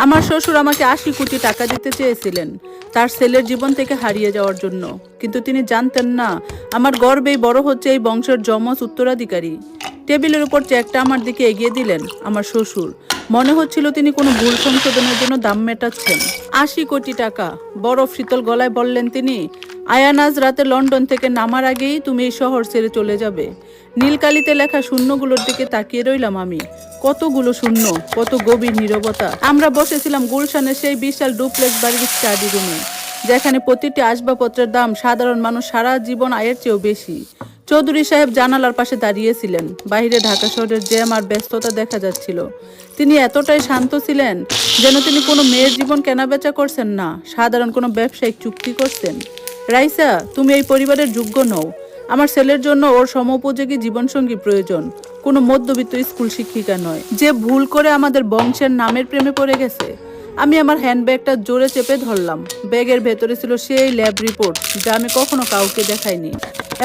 আমার শ্বশুর আমাকে ৮০ কোটি টাকা দিতে চেয়েছিলেন তার ছেলের জীবন থেকে হারিয়ে যাওয়ার জন্য, কিন্তু তিনি জানতেন না আমার গর্বেই বড় হচ্ছে এই বংশের যমজ উত্তরাধিকারী। টেবিলের উপর চেকটা আমার দিকে এগিয়ে দিলেন আমার শ্বশুর। মনে হচ্ছিল তিনি কোনো ভুল সংশোধনের জন্য দাম মেটাচ্ছেন। ৮০ কোটি টাকা, বরফ শীতল গলায় বললেন তিনি। আয়ান আজ রাতে লন্ডন থেকে নামার আগেই তুমি এই শহর ছেড়ে চলে যাবে। নীলকালিতে লেখা শূন্যগুলোর দিকে তাকিয়ে রইলাম আমি। কতগুলো শূন্য, কত গভীর নীরবতা। আমরা বসেছিলাম গুলশানের সেই বিশাল ডুপ্লেক্স বাড়ির স্টাডি রুমে, যেখানে প্রতিটি আসবাবপত্রের দাম সাধারণ মানুষ সারা জীবন আয়ের চেয়েও বেশি। চৌধুরী সাহেব জানালার পাশে দাঁড়িয়েছিলেন। বাইরে ঢাকা শহরের জ্যাম আর ব্যস্ততা দেখা যাচ্ছিল। তিনি এতটাই শান্ত ছিলেন যেন তিনি কোনো মেয়ের জীবন কেনাবেচা করছেন না, সাধারণ কোনো ব্যবসায়িক চুক্তি করছেন। রাইসা, তুমি এই পরিবারের যোগ্য নও। আমার ছেলের জন্য ওর সমোপযোগী জীবনসঙ্গী প্রয়োজন, কোনো মধ্যবিত্ত স্কুল শিক্ষিকা নয়, যে ভুল করে আমাদের বংশের নামের প্রেমে পড়ে গেছে। আমি আমার হ্যান্ডব্যাগটা জোরে চেপে ধরলাম। ব্যাগের ভেতরে ছিল সেই ল্যাব রিপোর্ট যা আমি কখনো কাউকে দেখাইনি,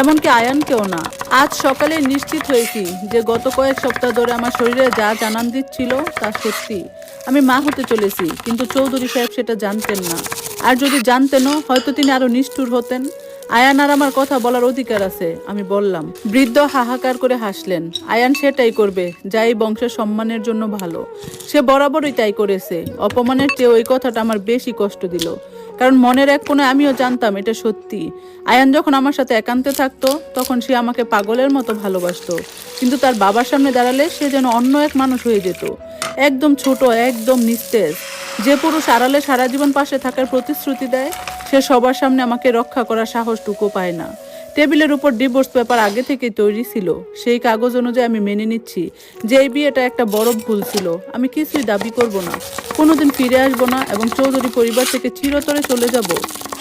এমনকি আয়ানকেও না। আজ সকালে নিশ্চিত হয়েছি যে গত কয়েক সপ্তাহ ধরে আমার শরীরে যা জানান দিচ্ছিল তা সত্যি। আমি মা হতে চলেছি, কিন্তু চৌধুরী সাহেব সেটা জানতেন না। আর যদি জানতেনও, হয়তো তিনি আরো নিষ্ঠুর হতেন। আয়ান আর আমার কথা বলার অধিকার আছে, আমি বললাম। বৃদ্ধ হাহাকার করে হাসলেন। আয়ান সেটাই করবে যা এই বংশের সম্মানের জন্য ভালো। সে বরাবরই তাই করেছে। অপমানের চেয়ে ওই কথাটা আমার বেশি কষ্ট দিল, কারণ মনের এক কোণে আমিও জানতাম এটা সত্যি। আয়ান যখন আমার সাথে একান্তে থাকতো তখন সে আমাকে পাগলের মতো ভালোবাসতো, কিন্তু তার বাবার সামনে দাঁড়ালে সে যেন অন্য এক মানুষ হয়ে যেত। একদম ছোট, একদম নিস্তেজ। যে পুরুষ আড়ালে সারা জীবন পাশে থাকার প্রতিশ্রুতি দেয়, সে সবার সামনে আমাকে রক্ষা করার সাহসটুকু পায় না। টেবিলের উপর ডিভোর্স পেপার আগে থেকেই তৈরি ছিল। সেই কাগজ অনুযায়ী আমি মেনে নিচ্ছি যে এই বিয়েটা একটা বড় ভুল ছিল। আমি কিছুই দাবি করব না, কোনোদিন ফিরে আসবো না, এবং চৌধুরী পরিবার থেকে চিরতরে চলে যাব।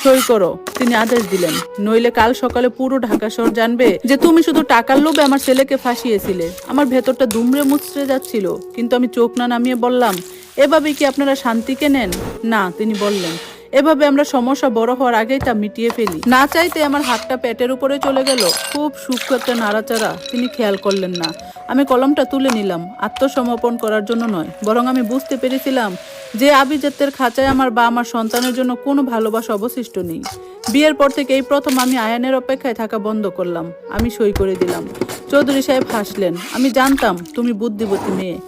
সই করো, তিনি আদেশ দিলেন। নইলে কাল সকালে পুরো ঢাকা শহর জানবে যে তুমি শুধু টাকার লোভে আমার ছেলেকে ফাঁসিয়েছিলে। আমার ভেতরটা দুমড়ে মুচড়ে যাচ্ছিল, কিন্তু আমি চোখ না নামিয়ে বললাম, এভাবে কি আপনারা শান্তিকে নেন? না, তিনি বললেন, এভাবে আমরা সমস্যা বড় হওয়ার আগেই তা মিটিয়ে ফেলি। না চাইতে আমার হাতটা পেটের উপরে চলে গেল। খুব সূক্ষ্ম একটা নাড়াচাড়া, তিনি খেয়াল করলেন না। আমি কলমটা তুলে নিলাম, আত্মসমর্পণ করার জন্য নয়, বরং আমি বুঝতে পেরেছিলাম যে আভিজাত্যের খাঁচায় আমার বা আমার সন্তানের জন্য কোনো ভালোবাসা অবশিষ্ট নেই। বিয়ের পর থেকে এই প্রথম আমি আয়ানের অপেক্ষায় থাকা বন্ধ করলাম। আমি সই করে দিলাম। চৌধুরী সাহেব হাসলেন। আমি জানতাম তুমি বুদ্ধিমতী মেয়ে।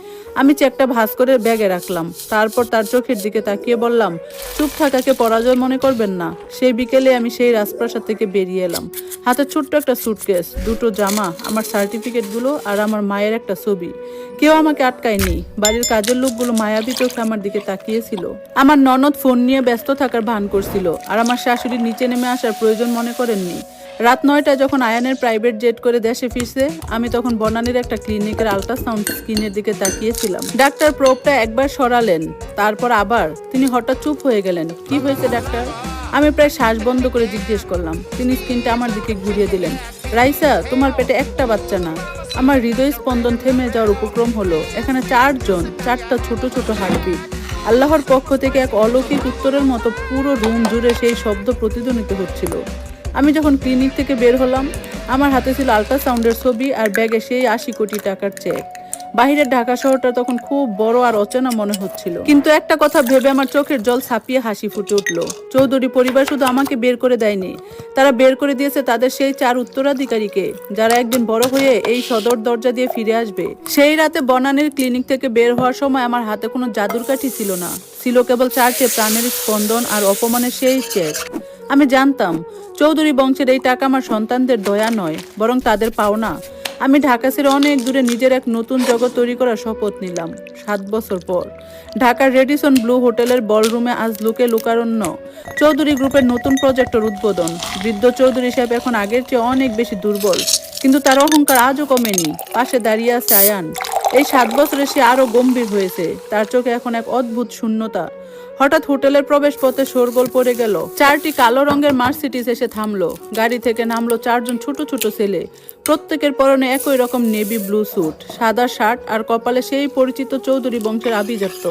আমি চেকটা ভাঁজ করে ব্যাগে রাখলাম। তারপর তার চোখের দিকে তাকিয়ে বললাম, চুপ থাকাকে পরাজয় মনে করবেন না। সেই বিকেলে আমি সেই রাজপ্রাসাদ থেকে বেরিয়ে এলাম। হাতে ছোট্ট একটা সুটকেস, দুটো জামা, আমার সার্টিফিকেটগুলো আর আমার মায়ের একটা ছবি। কেউ আমাকে আটকায়নি। বাড়ির কাজের লোকগুলো মায়াবী চোখে আমার দিকে তাকিয়েছিল। আমার ননদ ফোন নিয়ে ব্যস্ত থাকার ভান করছিল, আর আমার শাশুড়ি নিচে নেমে আসার প্রয়োজন মনে করেননি। রাত ৯টায় যখন আয়ানের প্রাইভেট জেট করে দেশে ফিরছে, আমি তখন বনানীর একটা ক্লিনিকের আল্ট্রাসাউন্ড স্ক্রিনের দিকে তাকিয়েছিলাম। ডাক্তার প্রোবটা একবার সরালেন, তারপর আবার। তিনি হঠাৎ চুপ হয়ে গেলেন। কি হয়েছে ডাক্তার? আমি প্রায় শ্বাস বন্ধ করে জিজ্ঞেস করলাম। তিনি স্ক্রিনটা আমার দিকে ঘুরিয়ে দিলেন। রাইসা, তোমার পেটে একটা বাচ্চা না। আমার হৃদয় স্পন্দন থেমে যাওয়ার উপক্রম হলো। এখানে 4 জন, 4টা ছোট ছোট হার্টবিট। আল্লাহর পক্ষ থেকে এক অলৌকিক উত্তরের মতো পুরো রুম জুড়ে সেই শব্দ প্রতিধ্বনিত হচ্ছিল। আমি যখন ক্লিনিক থেকে বের হলাম, আমার হাতে ছিল আল্ট্রাসাউন্ডের ছবি আর ব্যাগে সেই ৮০ কোটি টাকার চেক। বাহিরের ঢাকা শহরটা তখন খুব বড় আর অচেনা মনে হচ্ছিল, কিন্তু একটা কথা ভেবে আমার চোখের জল ছাপিয়ে হাসি ফুটে উঠল। চৌধুরী পরিবার শুধু আমাকে বের করে দেয়নি, তারা বের করে দিয়েছে তাদের সেই 4 উত্তরাধিকারীকে, যারা একদিন বড় হয়ে এই সদর দরজা দিয়ে ফিরে আসবে। সেই রাতে বনানীর ক্লিনিক থেকে বের হওয়ার সময় আমার হাতে কোনো জাদুর কাঠি ছিল না, ছিল কেবল 4টে প্রাণের স্পন্দন আর অপমানের সেই চেক। আমি জানতাম চৌধুরী বংশের এই টাকা আমার সন্তানদের দয়া নয়, বরং তাদের পাওনা। আমি ঢাকা ছেড়ে অনেক দূরে নিজের এক নতুন জগৎ তৈরি করার শপথ নিলাম। 7 বছর পর ঢাকার রেডিসন ব্লু হোটেলের বলরুমে আজ লোকারণ্য। চৌধুরী গ্রুপের নতুন প্রজেক্টের উদ্বোধন। বৃদ্ধ চৌধুরী সাহেব এখন আগের চেয়ে অনেক বেশি দুর্বল, কিন্তু তার অহংকার আজও কমেনি। পাশে দাঁড়িয়ে আছে আয়ান। এই 7 বছরে সে আরো গম্ভীর হয়েছে। তার চোখে এখন এক অদ্ভুত শূন্যতা। হঠাৎ হোটেলের প্রবেশ পথে শোরগোল পড়ে গেল। 4টি কালো রঙের মার্সিডিজ এসে থামলো। গাড়ি থেকে নামলো 4জন ছোট ছোট ছেলে। প্রত্যেকের পরনে একই রকম নেভি ব্লু স্যুট, সাদা শার্ট আর কপালে সেই পরিচিত চৌধুরী বংশের আভিজাত্য।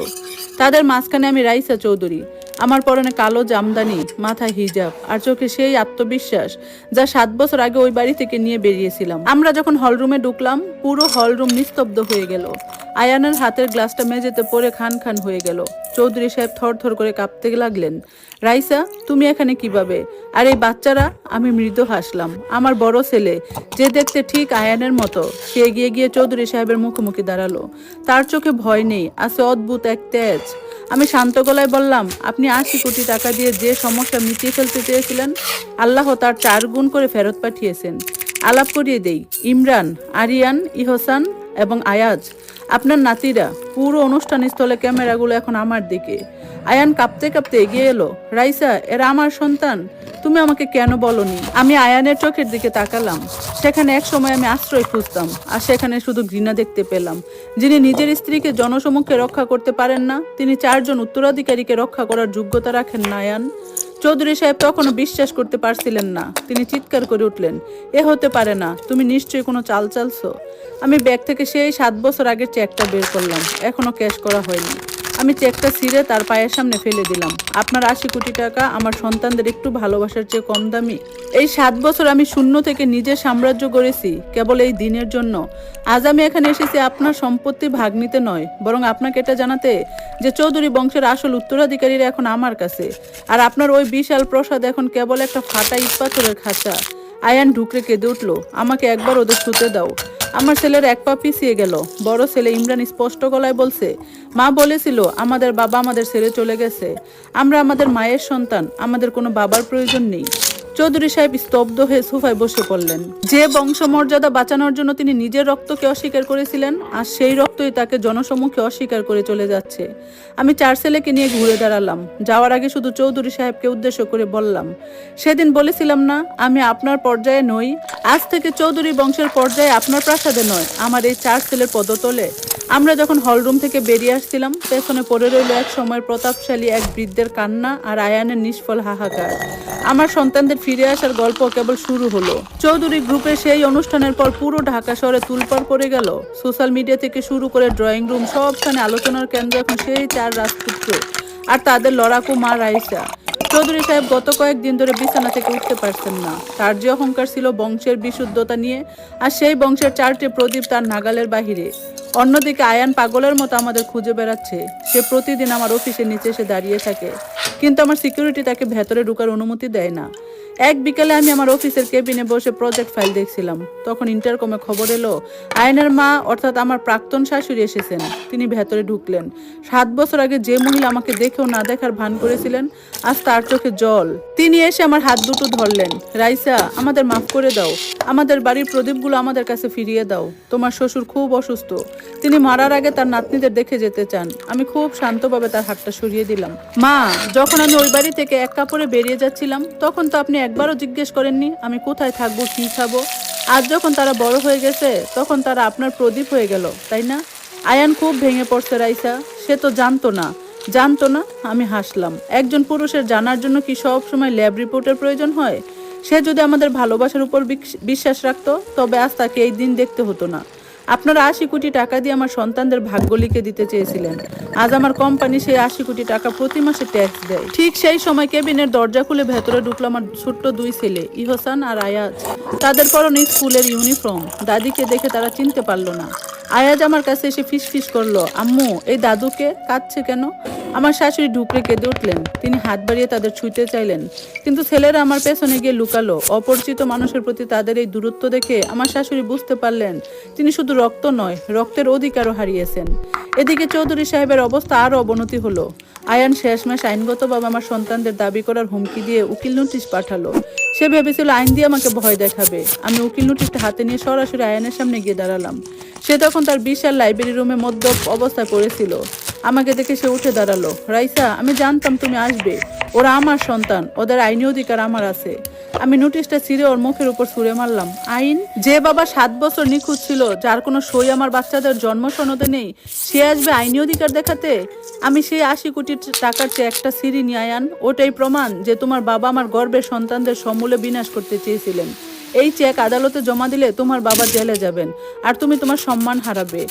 তাদের মাঝখানে আমি রাইসা চৌধুরী। আমার পরনে কালো জামদানি, মাথায় হিজাব, আর চোখে সেই আত্মবিশ্বাস যা 7 বছর আগে ওই বাড়ি থেকে নিয়ে বেরিয়েছিলাম। আমরা যখন হলরুমে ঢুকলাম, পুরো হলরুম নিস্তব্ধ হয়ে গেল। আয়ানের হাতের গ্লাসটা মেঝেতে পড়ে খান খান হয়ে গেল। চৌধুরী সাহেব থরথর করে কাঁপতে লাগলেন। রাইসা, তুমি এখানে কিভাবে? আর এই বাচ্চারা? আমি মৃদু হাসলাম। আমার বড় ছেলে, যে দেখতে ঠিক আয়ানের মতো, সে এগিয়ে গিয়ে চৌধুরী সাহেবের মুখোমুখি দাঁড়ালো। তার চোখে ভয় নেই, আছে অদ্ভুত এক তেজ। আমি শান্ত গলায় বললাম, আপনি 80 কোটি টাকা দিয়ে যে সমস্যা মিটিয়ে ফেলতে চেয়েছিলেন, আল্লাহ তার 4 গুণ করে ফেরত পাঠিয়েছেন। আলাপ করিয়ে দেই, ইমরান, আরিয়ান, ইহসান এবং আয়াজ, আপনার নাতিরা। পুরো অনুষ্ঠান স্থলে ক্যামেরাগুলো এখন আমার দিকে। আয়ান কাঁপতে কাঁপতে এগিয়ে এলো। রাইসা, এরা আমার সন্তান, তুমি আমাকে কেন বলনি? আমি আয়ানের চোখের দিকে তাকালাম। সেখানে এক সময় আমি আশ্রয় খুঁজতাম, আর সেখানে শুধু ঘৃণা দেখতে পেলাম। যিনি নিজের স্ত্রীকে জনসমক্ষে রক্ষা করতে পারেন না, তিনি 4 জন উত্তরাধিকারীকে রক্ষা করার যোগ্যতা রাখেন না। আয়ান চৌধুরী সাহেব তখনও বিশ্বাস করতে পারছিলেন না। তিনি চিৎকার করে উঠলেন, এ হতে পারে না, তুমি নিশ্চয়ই কোনো চাল চালছো। আমি ব্যাগ থেকে সেই 7 বছর আগের চেকটা বের করলাম, এখনো ক্যাশ করা হয়নি। আমি চেকটা ছিঁড়ে তার পায়ের সামনে ফেলে দিলাম। আপনার 80 কোটি টাকা আমার সন্তানদের একটু ভালোবাসার চেয়ে কম দামি? এই 7 বছর আমি শূন্য থেকে নিজের সাম্রাজ্য গড়েছি কেবল এই দিনের জন্য। আজ আমি এখানে এসেছি আপনার সম্পত্তি ভাগ নিতে নয়, বরং আপনাকে এটা জানাতে যে চৌধুরী বংশের আসল উত্তরাধিকারীরা এখন আমার কাছে, আর আপনার ওই বিশাল প্রসাদ এখন কেবল একটা ফাটা ইট পাথরের খাঁচা। আয়ান ঢুকরে কেঁদে উঠল, আমাকে একবার ওদের ছুতে দাও। আমার ছেলের এক পা পিছিয়ে গেল। বড় ছেলে ইমরান স্পষ্ট গলায় বলছে, মা বলেছিল আমাদের বাবা আমাদের ছেড়ে চলে গেছে, আমরা আমাদের মায়ের সন্তান, আমাদের কোনো বাবার প্রয়োজন নেই। চৌধুরী সাহেব স্তব্ধ হয়ে সোফায় বসে পড়লেন। যে বংশমর্যাদা বাঁচানোর জন্য তিনি নিজের রক্তকে অস্বীকার করেছিলেন, আর সেই রক্তই তাকে জনসমক্ষে অস্বীকার করে চলে যাচ্ছে। আমি 4 ছেলেকে নিয়ে ঘুরে দাঁড়ালাম। যাওয়ার আগে শুধু চৌধুরী সাহেবকে উদ্দেশ্য করে বললাম, সেদিন বলেছিলাম না আমি আপনার পর্যায়ে নই? আজ থেকে চৌধুরী বংশের পর্যায়ে আপনার প্রাসাদে নয়, আমার এই 4 ছেলের পদতলে। আমরা যখন হলরুম থেকে বেরিয়ে আসছিলাম, পেছনে পড়ে রইল এক সময়ের প্রতাপশালী এক বৃদ্ধের কান্না আর আয়ানের নিষ্ফল হাহাকার। আমার সন্তানদের ফিরে আসার গল্প কেবল শুরু হলো। চৌধুরী গ্রুপের সেই অনুষ্ঠানের পর পুরো ঢাকা শহরে তুলপাড় পড়ে গেল। সোশ্যাল মিডিয়া থেকে শুরু করে ড্রয়িং রুম, সবখানে আলোচনার কেন্দ্র এখন সেই 4 রাজপুত্র আর তাদের লড়াকু মা রাইসা। চৌধুরী সাহেব গত কয়েকদিন ধরে বিছানা থেকে উঠতে পারছেন না। তার যে অহংকার ছিল বংশের বিশুদ্ধতা নিয়ে, আর সেই বংশের 4টি প্রদীপ তার নাগালের বাহিরে। অন্যদিকে আয়ান পাগলের মতো আমাদের খুঁজে বেড়াচ্ছে। সে প্রতিদিন আমার অফিসের নিচে এসে দাঁড়িয়ে থাকে, কিন্তু আমার সিকিউরিটি তাকে ভেতরে ঢোকার অনুমতি দেয় না। এক বিকালে আমি আমার অফিসের কেবিনে বসে প্রজেক্ট ফাইল দেখছিলাম, তখন ইন্টারকমে খবর এলো আয়নের মা অর্থাৎ আমার প্রাক্তন শাশুড়ি এসেছেন। তিনি ভেতরে ঢুকলেন। 7 বছর আগে যে মহিলা আমাকে দেখেও না দেখার ভান করেছিলেন, আজ তার চোখে জল। তিনি এসে আমার হাত দুটো ধরলেন। রাইসা, আমাদের মাফ করে দাও, আমাদের বাড়ির প্রদীপগুলো আমাদের কাছে ফিরিয়ে দাও। তোমার শ্বশুর খুব অসুস্থ, তিনি মারার আগে তার নাতনিদের দেখে যেতে চান। আমি খুব শান্তভাবে তার হাতটা সরিয়ে দিলাম। মা, যখন আমি ওই বাড়ি থেকে এক কাপড়ে বেরিয়ে যাচ্ছিলাম, তখন তো আপনি একবারও জিজ্ঞেস করেননি আমি কোথায় থাকবো, কি খাবো। আজ যখন তারা বড় হয়ে গেছে, তখন তারা আপনার প্রদীপ হয়ে গেল, তাই না? আয়ান খুব ভেঙে পড়ছে। রাইসা, সে তো জানতো না। আমি হাসলাম। একজন পুরুষের জানার জন্য কি সব সময় ল্যাব রিপোর্টের প্রয়োজন হয়? সে যদি আমাদের ভালোবাসার উপর বিশ্বাস রাখতো, তবে আজ তাকে এই দিন দেখতে হতো না। আপনারা 80 কোটি টাকা দিয়ে আমার সন্তানদের ভাগ্য লিখে দিতে চেয়েছিলেন। আজ আমার কোম্পানি সেই 80 কোটি টাকা প্রতি মাসে ট্যাক্স দেয়। ঠিক সেই সময় কেবিনের দরজা খুলে ভেতরে ঢুকলো আমার ছোট্ট 2 ছেলে, ইহসান আর আয়াজ। তাদের পরনে স্কুলের ইউনিফর্ম। দাদিকে দেখে তারা চিনতে পারলো না। আয়াজ আমার কাছে এসে ফিসফিস করলো, আম্মু, এই দাদুকে কাঁদছে কেন? আমার শাশুড়ি ঢুকরে কেঁদে উঠলেন। তিনি হাত বাড়িয়ে তাদের ছুঁতে চাইলেন, কিন্তু ছেলেরা আমার পেছনে গিয়ে লুকালো। অপরিচিত মানুষের প্রতি তাদের এই দূরত্ব দেখে আমার শাশুড়ি বুঝতে পারলেন তিনি শুধু রক্ত নয়, রক্তের অধিকারও হারিয়েছেন। এদিকে চৌধুরী সাহেবের অবস্থা আরও অবনতি হলো। আয়ান শেষমেশ আইনগতভাবে আমার সন্তানদের দাবি করার হুমকি দিয়ে উকিল নোটিশ পাঠালো। সে ভেবেছিল আইন দিয়ে আমাকে ভয় দেখাবে। আমি উকিল নোটিশটা হাতে নিয়ে সরাসরি আয়ানের সামনে গিয়ে দাঁড়ালাম। সে তখন তার বিশাল লাইব্রেরি রুমে মদ্যপ অবস্থায় পড়েছিল। আমাকে দেখে সে উঠে দাঁড়ালো। রাইসা, আমি জানতাম তুমি আসবে। ওরা আমার সন্তান, ওদের আইনি অধিকার আমার আছে। আমি নোটিশটা ছিঁড়ে ওর মুখের উপর ছুঁড়ে মারলাম। আইন? যে বাবা 7 বছর নিখোঁজ ছিল, যার কোনো সই আমার বাচ্চাদের জন্ম সনদে নেই, সে আসবে আইনি অধিকার দেখাতে? আমি সেই 80 কোটি টাকার চেয়ে একটা ছিঁড়িনি আয়ান। ওটাই প্রমাণ যে তোমার বাবা আমার গর্ভের সন্তানদের সমূলে বিনাশ করতে চেয়েছিলেন। এই চেক আদালতে জমা দিলে তোমার বাবা জেলে যাবেন, আর তুমি তোমার সম্মান হারাবে।